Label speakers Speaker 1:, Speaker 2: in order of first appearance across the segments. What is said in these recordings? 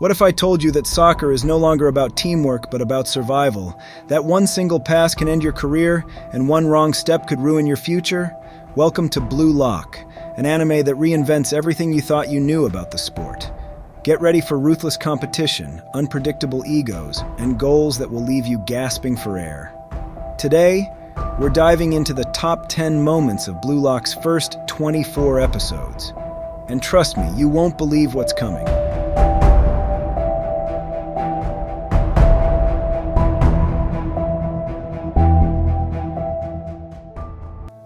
Speaker 1: What if I told you that soccer is no longer about teamwork but about survival? That one single pass can end your career and one wrong step could ruin your future? Welcome to Blue Lock, an anime that reinvents everything you thought you knew about the sport. Get ready for ruthless competition, unpredictable egos, and goals that will leave you gasping for air. Today, we're diving into the top 10 moments of Blue Lock's first 24 episodes. And trust me, you won't believe what's coming.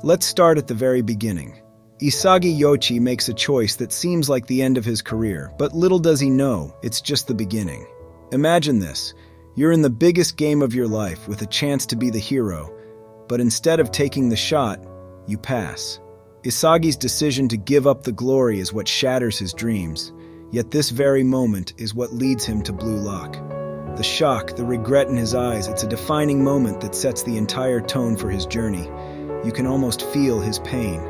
Speaker 1: Let's start at the very beginning. Isagi Yoichi makes a choice that seems like the end of his career, but little does he know, it's just the beginning. Imagine this. You're in the biggest game of your life with a chance to be the hero, but instead of taking the shot, you pass. Isagi's decision to give up the glory is what shatters his dreams, yet this very moment is what leads him to Blue Lock. The shock, the regret in his eyes, it's a defining moment that sets the entire tone for his journey. You can almost feel his pain.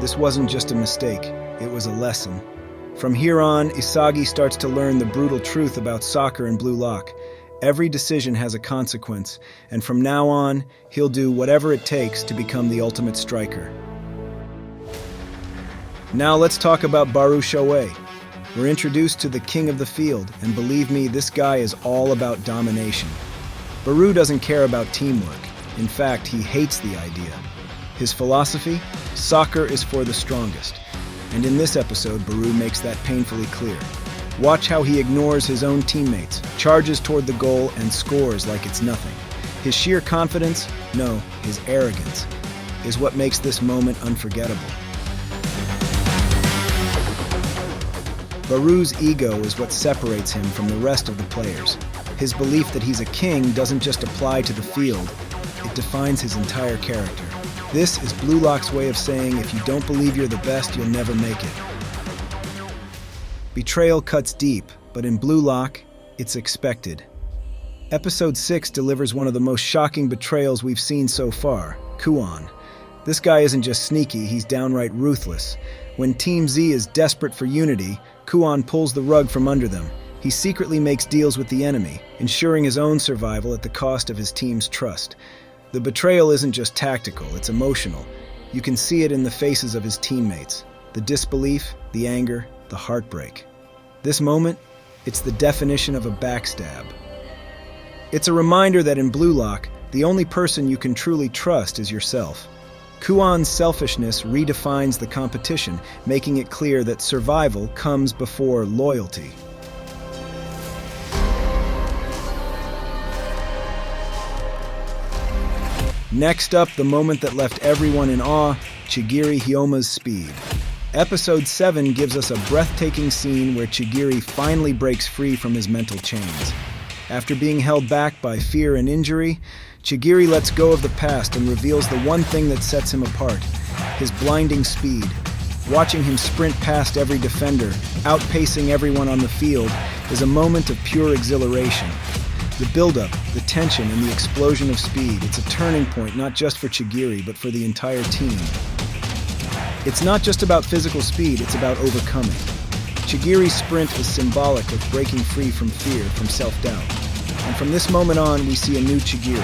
Speaker 1: This wasn't just a mistake, it was a lesson. From here on, Isagi starts to learn the brutal truth about soccer and Blue Lock. Every decision has a consequence, and from now on, he'll do whatever it takes to become the ultimate striker. Now let's talk about Barou. We're introduced to the king of the field, and believe me, this guy is all about domination. Barou doesn't care about teamwork. In fact, he hates the idea. His philosophy? Soccer is for the strongest. And in this episode, Barou makes that painfully clear. Watch how he ignores his own teammates, charges toward the goal, and scores like it's nothing. His sheer confidence, no, his arrogance, is what makes this moment unforgettable. Barou's ego is what separates him from the rest of the players. His belief that he's a king doesn't just apply to the field, it defines his entire character. This is Blue Lock's way of saying if you don't believe you're the best, you'll never make it. Betrayal cuts deep, but in Blue Lock, it's expected. Episode 6 delivers one of the most shocking betrayals we've seen so far, Kuan. This guy isn't just sneaky, he's downright ruthless. When Team Z is desperate for unity, Kuan pulls the rug from under them. He secretly makes deals with the enemy, ensuring his own survival at the cost of his team's trust. The betrayal isn't just tactical, it's emotional. You can see it in the faces of his teammates. The disbelief, the anger, the heartbreak. This moment, it's the definition of a backstab. It's a reminder that in Blue Lock, the only person you can truly trust is yourself. Kuan's selfishness redefines the competition, making it clear that survival comes before loyalty. Next up, the moment that left everyone in awe, Chigiri Hyoma's speed. Episode 7 gives us a breathtaking scene where Chigiri finally breaks free from his mental chains. After being held back by fear and injury, Chigiri lets go of the past and reveals the one thing that sets him apart, his blinding speed. Watching him sprint past every defender, outpacing everyone on the field, is a moment of pure exhilaration. The buildup, the tension, and the explosion of speed, it's a turning point not just for Chigiri, but for the entire team. It's not just about physical speed, it's about overcoming. Chigiri's sprint is symbolic of breaking free from fear, from self-doubt. And from this moment on, we see a new Chigiri,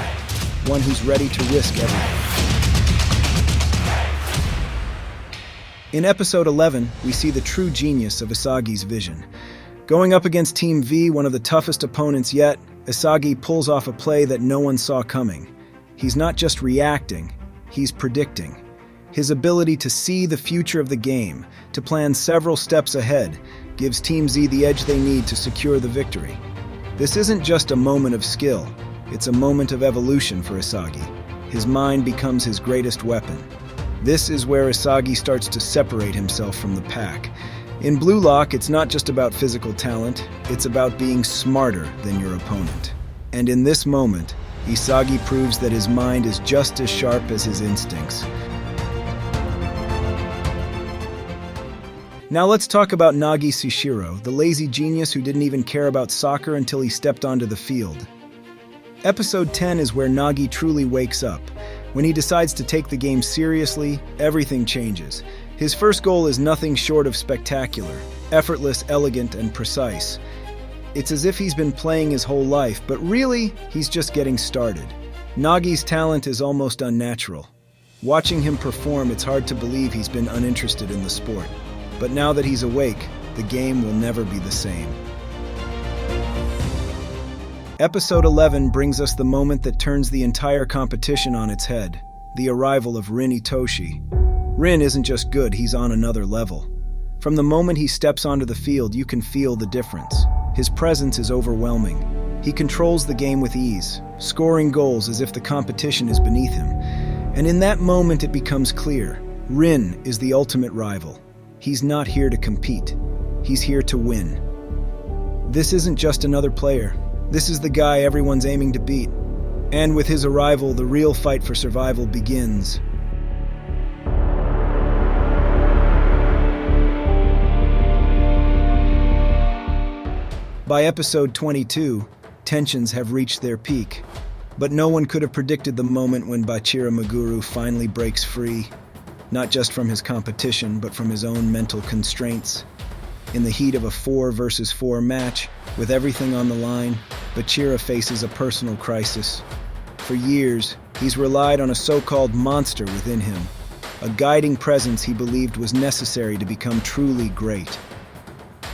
Speaker 1: one who's ready to risk everything. In episode 11, we see the true genius of Isagi's vision. Going up against Team V, one of the toughest opponents yet, Isagi pulls off a play that no one saw coming. He's not just reacting, he's predicting. His ability to see the future of the game, to plan several steps ahead, gives Team Z the edge they need to secure the victory. This isn't just a moment of skill, it's a moment of evolution for Isagi. His mind becomes his greatest weapon. This is where Isagi starts to separate himself from the pack. In Blue Lock, it's not just about physical talent, it's about being smarter than your opponent. And in this moment, Isagi proves that his mind is just as sharp as his instincts. Now let's talk about Nagi Sushiro, the lazy genius who didn't even care about soccer until he stepped onto the field. Episode 10 is where Nagi truly wakes up. When he decides to take the game seriously, everything changes. His first goal is nothing short of spectacular, effortless, elegant, and precise. It's as if he's been playing his whole life, but really, he's just getting started. Nagi's talent is almost unnatural. Watching him perform, it's hard to believe he's been uninterested in the sport. But now that he's awake, the game will never be the same. Episode 11 brings us the moment that turns the entire competition on its head, the arrival of Rin Itoshi. Rin isn't just good, he's on another level. From the moment he steps onto the field, you can feel the difference. His presence is overwhelming. He controls the game with ease, scoring goals as if the competition is beneath him. And in that moment it becomes clear, Rin is the ultimate rival. He's not here to compete. He's here to win. This isn't just another player. This is the guy everyone's aiming to beat. And with his arrival, the real fight for survival begins. By episode 22, tensions have reached their peak. But no one could have predicted the moment when Bachira Maguru finally breaks free, not just from his competition, but from his own mental constraints. In the heat of a 4 versus 4 match, with everything on the line, Bachira faces a personal crisis. For years, he's relied on a so-called monster within him, a guiding presence he believed was necessary to become truly great.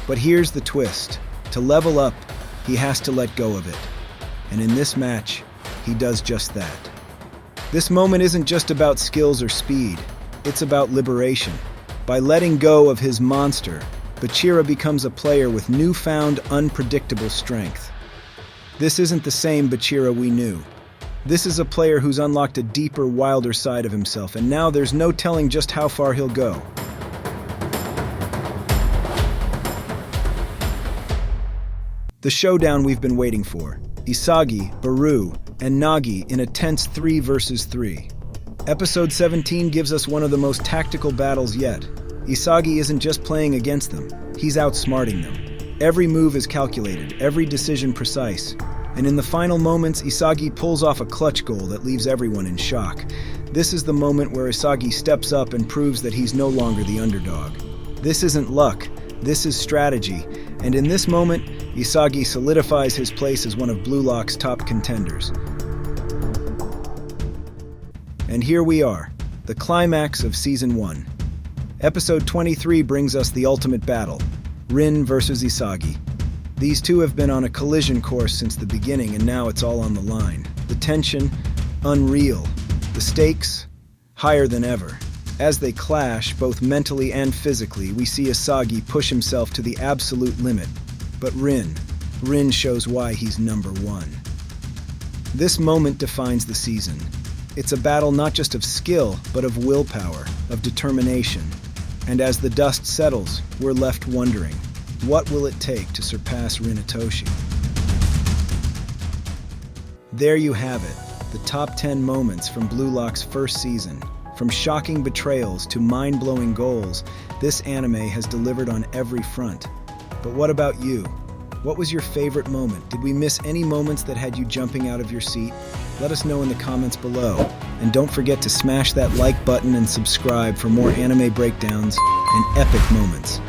Speaker 1: But here's the twist. To level up, he has to let go of it. And in this match, he does just that. This moment isn't just about skills or speed, it's about liberation. By letting go of his monster, Bachira becomes a player with newfound, unpredictable strength. This isn't the same Bachira we knew. This is a player who's unlocked a deeper, wilder side of himself, and now there's no telling just how far he'll go. The showdown we've been waiting for. Isagi, Barou, and Nagi in a tense 3 versus 3. Episode 17 gives us one of the most tactical battles yet. Isagi isn't just playing against them, he's outsmarting them. Every move is calculated, every decision precise. And in the final moments, Isagi pulls off a clutch goal that leaves everyone in shock. This is the moment where Isagi steps up and proves that he's no longer the underdog. This isn't luck, this is strategy. And in this moment, Isagi solidifies his place as one of Blue Lock's top contenders. And here we are, the climax of Season 1. Episode 23 brings us the ultimate battle, Rin versus Isagi. These two have been on a collision course since the beginning, and now it's all on the line. The tension, unreal. The stakes, higher than ever. As they clash, both mentally and physically, we see Isagi push himself to the absolute limit. But Rin shows why he's number one. This moment defines the season. It's a battle not just of skill, but of willpower, of determination. And as the dust settles, we're left wondering, what will it take to surpass Rin Itoshi? There you have it, the top 10 moments from Blue Lock's first season. From shocking betrayals to mind-blowing goals, this anime has delivered on every front. But what about you? What was your favorite moment? Did we miss any moments that had you jumping out of your seat? Let us know in the comments below. And don't forget to smash that like button and subscribe for more anime breakdowns and epic moments.